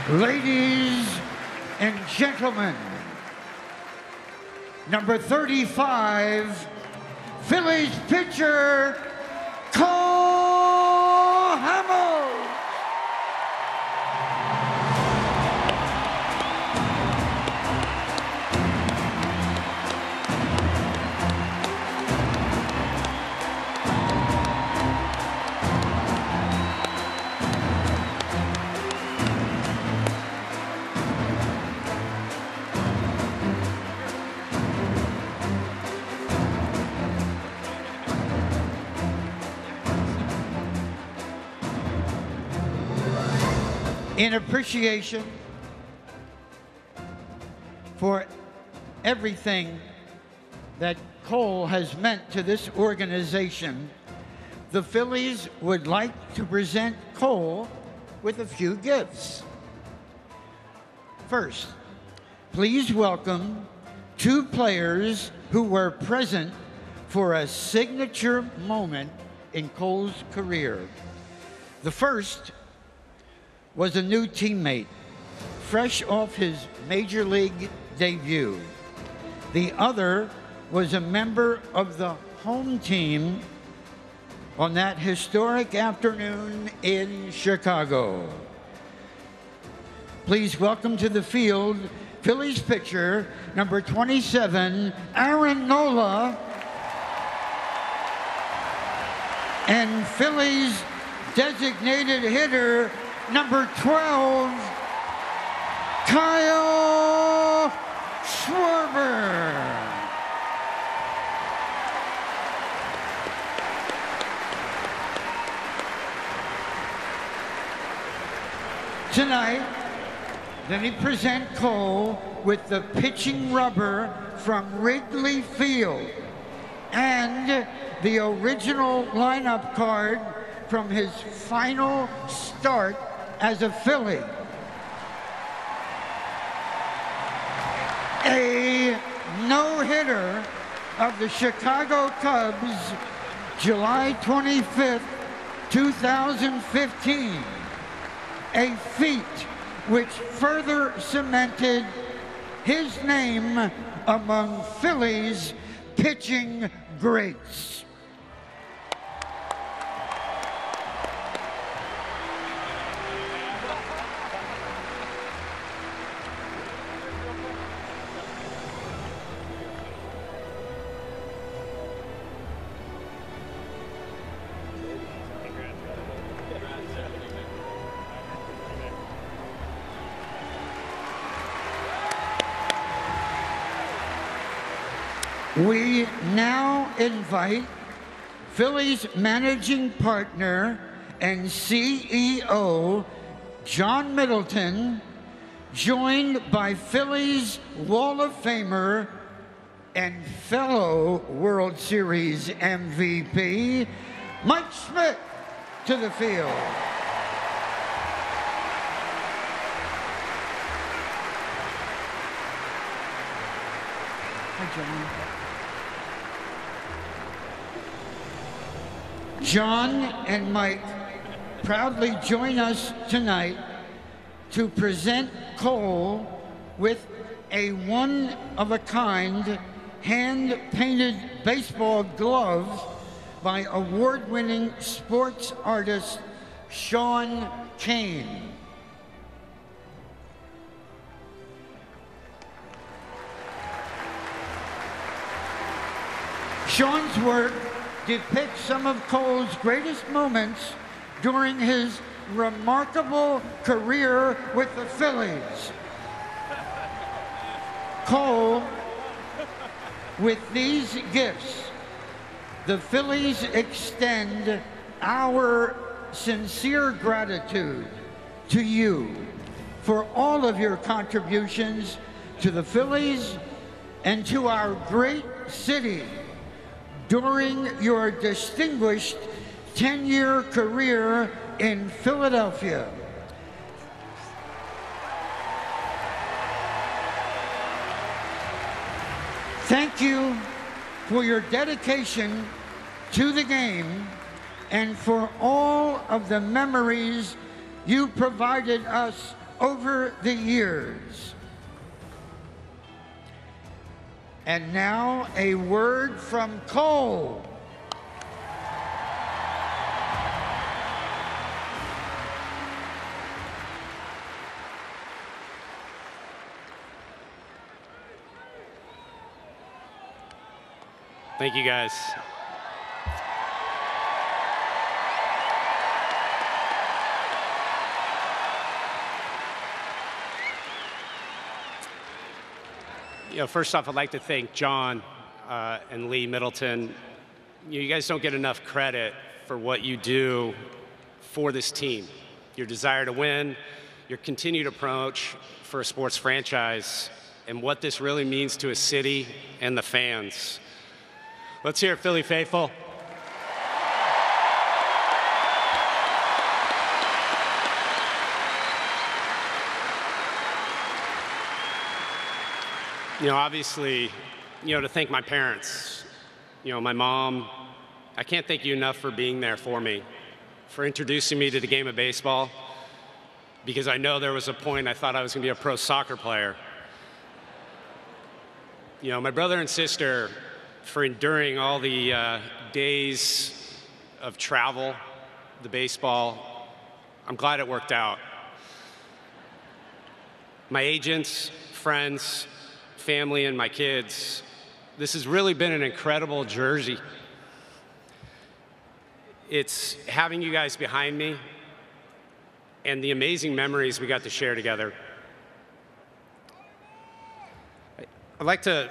Ladies and gentlemen, number 35, Phillies pitcher, Hamels. In appreciation for everything that Cole has meant to this organization, the Phillies would like to present Cole with a few gifts. First, please welcome two players who were present for a signature moment in Cole's career. The first was a new teammate, fresh off his major league debut. The other was a member of the home team on that historic afternoon in Chicago. Please welcome to the field Phillies pitcher, number 27, Aaron Nola, and Phillies designated hitter, number 12, Kyle Schwarber. Tonight, let me present Cole with the pitching rubber from Wrigley Field and the original lineup card from his final start as a Philly. A no-hitter of the Chicago Cubs, July 25th, 2015. A feat which further cemented his name among Phillies pitching greats. We now invite Phillies managing partner and CEO John Middleton, joined by Phillies Wall of Famer and fellow World Series MVP, Mike Schmidt, to the field. Hi, John. John and Mike proudly join us tonight to present Cole with a one-of-a-kind hand-painted baseball glove by award-winning sports artist Sean Kane. Sean's work depicts some of Cole's greatest moments during his remarkable career with the Phillies. Cole, with these gifts, the Phillies extend our sincere gratitude to you for all of your contributions to the Phillies and to our great city during your distinguished 10-year career in Philadelphia. Thank you for your dedication to the game and for all of the memories you provided us over the years. And now a word from Cole. Thank you, guys. First off, I'd like to thank John and Lee Middleton. You guys don't get enough credit for what you do for this team. Your desire to win, your continued approach for a sports franchise, and what this really means to a city and the fans. Let's hear it, Philly faithful. Obviously, to thank my parents, my mom. I can't thank you enough for being there for me, for introducing me to the game of baseball, because I know there was a point I thought I was going to be a pro soccer player. My brother and sister, for enduring all the days of travel, the baseball. I'm glad it worked out. My agents, friends, family, and my kids, this has really been an incredible journey. It's having you guys behind me and the amazing memories we got to share together. I'd like to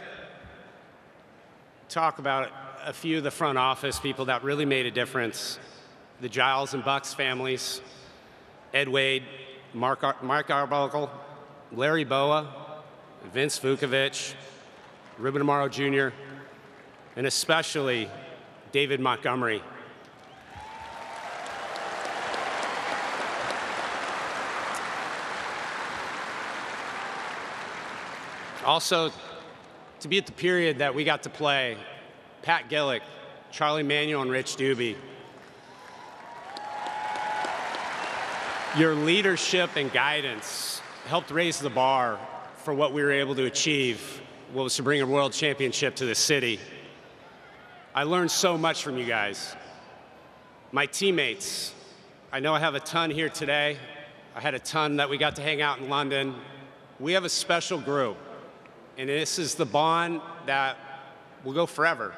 talk about a few of the front office people that really made a difference. The Giles and Bucks families, Ed Wade, Mark Arbuckle, Larry Boa, Vince Vukovic, Ruben Amaro Jr., and especially David Montgomery. Also, to be at the period that we got to play, Pat Gillick, Charlie Manuel, and Rich Doobie. Your leadership and guidance helped raise the bar for what we were able to achieve, what was to bring a world championship to the city. I learned so much from you guys. My teammates, I know I have a ton here today. I had a ton that we got to hang out in London. We have a special group, and this is the bond that will go forever.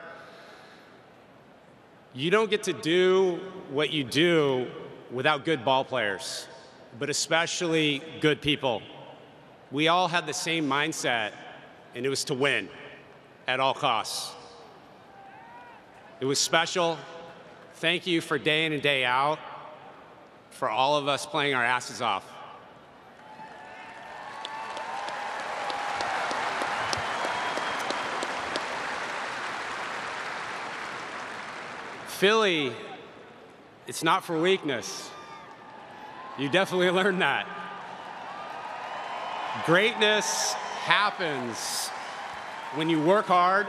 You don't get to do what you do without good ball players, but especially good people. We all had the same mindset, and it was to win at all costs. It was special. Thank you for day in and day out, for all of us playing our asses off. Philly, it's not for weakness. You definitely learned that. Greatness happens when you work hard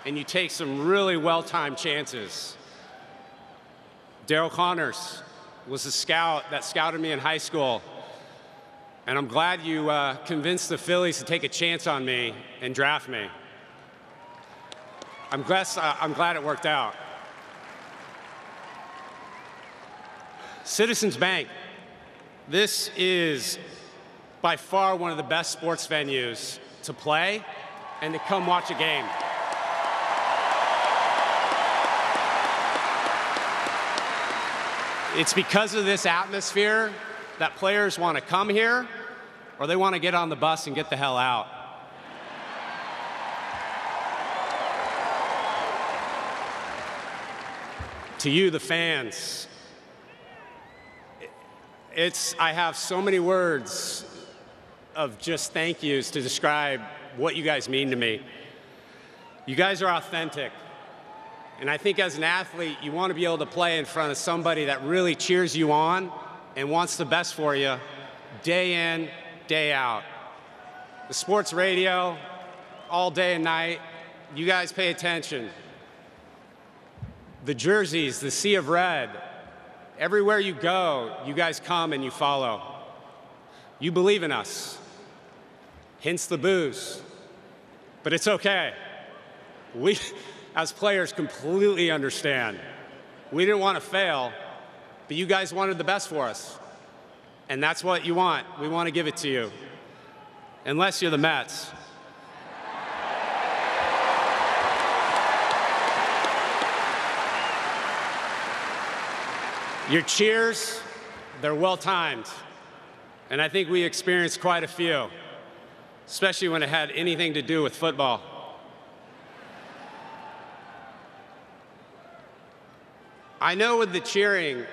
and you take some really well-timed chances. Daryl Connors was a scout that scouted me in high school, and I'm glad you convinced the Phillies to take a chance on me and draft me. I'm glad it worked out. Citizens Bank, this is by far one of the best sports venues to play and to come watch a game. It's because of this atmosphere that players want to come here or they want to get on the bus and get the hell out. To you, the fans, I have so many words of just thank yous to describe what you guys mean to me. You guys are authentic. And I think as an athlete, you want to be able to play in front of somebody that really cheers you on and wants the best for you day in, day out. The sports radio, all day and night, you guys pay attention. The jerseys, the sea of red, everywhere you go, you guys come and you follow. You believe in us. Hence the boos. But it's okay. We, as players, completely understand. We didn't want to fail, but you guys wanted the best for us. And that's what you want. We want to give it to you. Unless you're the Mets. Your cheers, they're well-timed. And I think we experienced quite a few, especially when it had anything to do with football. I know with the cheering,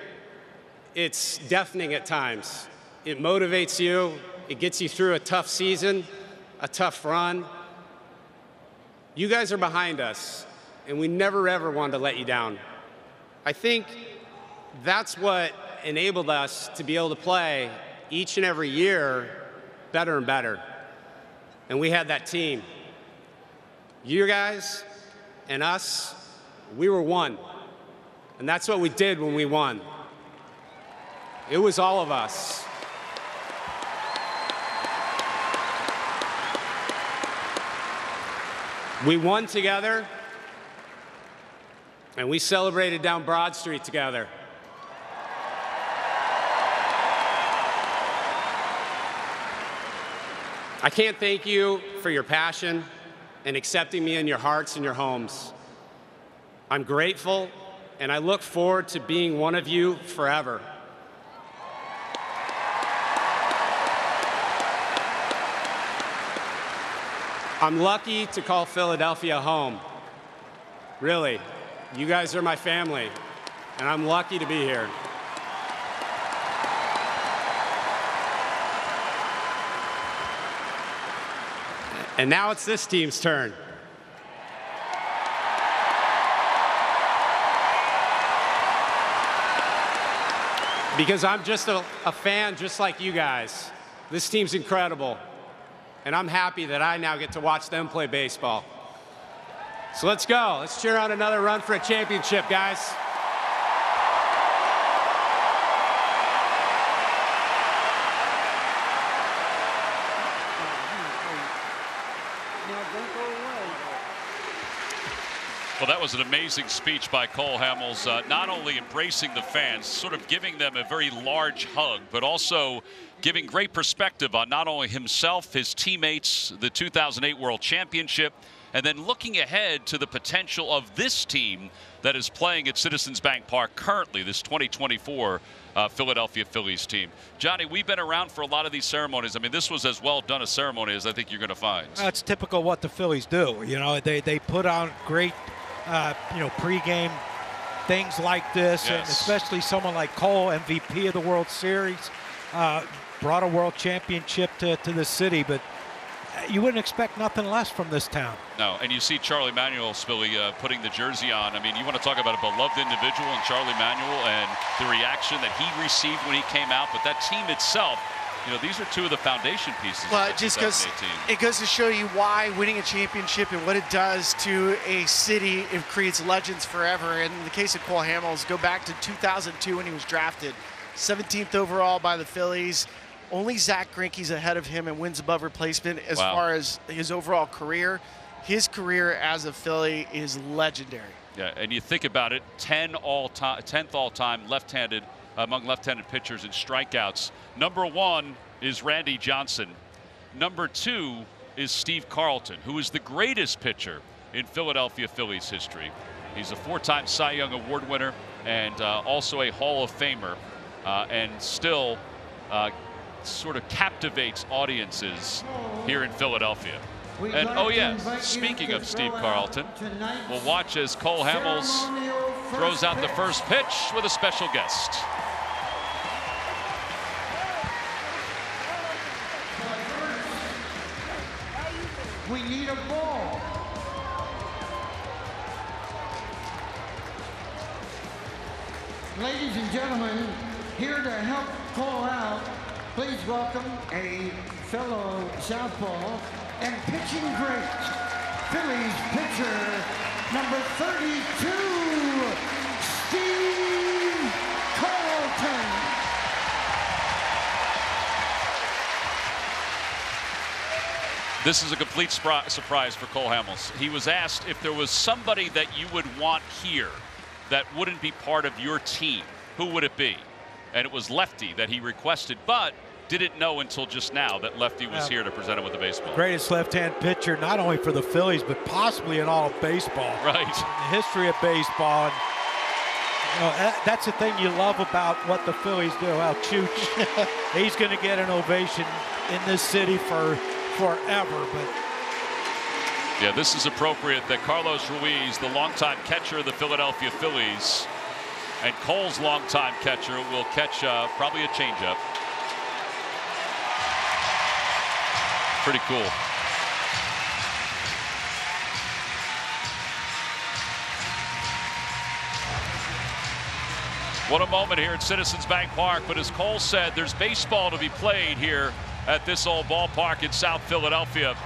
it's deafening at times. It motivates you. It gets you through a tough season, a tough run. You guys are behind us, and we never, ever wanted to let you down. I think that's what enabled us to be able to play each and every year better and better. And we had that team. You guys and us, we were one. And that's what we did when we won. It was all of us. We won together, and we celebrated down Broad Street together. I can't thank you for your passion and accepting me in your hearts and your homes. I'm grateful, and I look forward to being one of you forever. I'm lucky to call Philadelphia home. Really, you guys are my family, and I'm lucky to be here. And now it's this team's turn. Because I'm just a fan just like you guys. This team's incredible. And I'm happy that I now get to watch them play baseball. So let's go. Let's cheer on another run for a championship, guys. Well, that was an amazing speech by Cole Hamels, not only embracing the fans, sort of giving them a very large hug, but also giving great perspective on not only himself, his teammates, the 2008 World Championship, and then looking ahead to the potential of this team that is playing at Citizens Bank Park currently, this 2024 Philadelphia Phillies team. Johnny, we've been around for a lot of these ceremonies. I mean, this was as well done a ceremony as I think you're going to find. That's typical what the Phillies do. You know, they put on great pregame things like this, yes. And especially someone like Cole, MVP of the World Series, brought a world championship to the city, but you wouldn't expect nothing less from this town. No, and you see Charlie Manuel, Spilly, putting the jersey on. I mean, you want to talk about a beloved individual in Charlie Manuel and the reaction that he received when he came out, but that team itself, you know, these are two of the foundation pieces. Well, it just goes to show you why winning a championship and what it does to a city. It creates legends forever. And in the case of Cole Hamels, go back to 2002 when he was drafted, 17th overall by the Phillies. Only Zach Greinke's ahead of him in wins above replacement as far as his overall career. His career as a Philly is legendary. Yeah, and you think about it, 10th all-time left-handed among left-handed pitchers in strikeouts. Number 1 is Randy Johnson. Number 2 is Steve Carlton, who is the greatest pitcher in Philadelphia Phillies history. He's a 4-time Cy Young Award winner and also a Hall of Famer, and still sort of captivates audiences here in Philadelphia. And oh yeah, speaking of Steve Carlton, we'll watch as Cole Hamels throws out the first pitch with a special guest. We need a ball. Ladies and gentlemen, here to help call out, please welcome a fellow southpaw and pitching great, Phillies pitcher, number 32, Steve Carlton. This is a complete surprise for Cole Hamels. He was asked if there was somebody that you would want here that wouldn't be part of your team, who would it be? And it was Lefty that he requested, but didn't know until just now that Lefty was here to present him with the baseball. Greatest left-hand pitcher, not only for the Phillies, but possibly in all of baseball. Right. In the history of baseball. And, you know, that's the thing you love about what the Phillies do. How Chooch, he's going to get an ovation in this city for forever. But yeah, this is appropriate that Carlos Ruiz, the longtime catcher of the Philadelphia Phillies, and Cole's longtime catcher will catch probably a changeup. Pretty cool. What a moment here at Citizens Bank Park. But as Cole said, there's baseball to be played here at this old ballpark in South Philadelphia.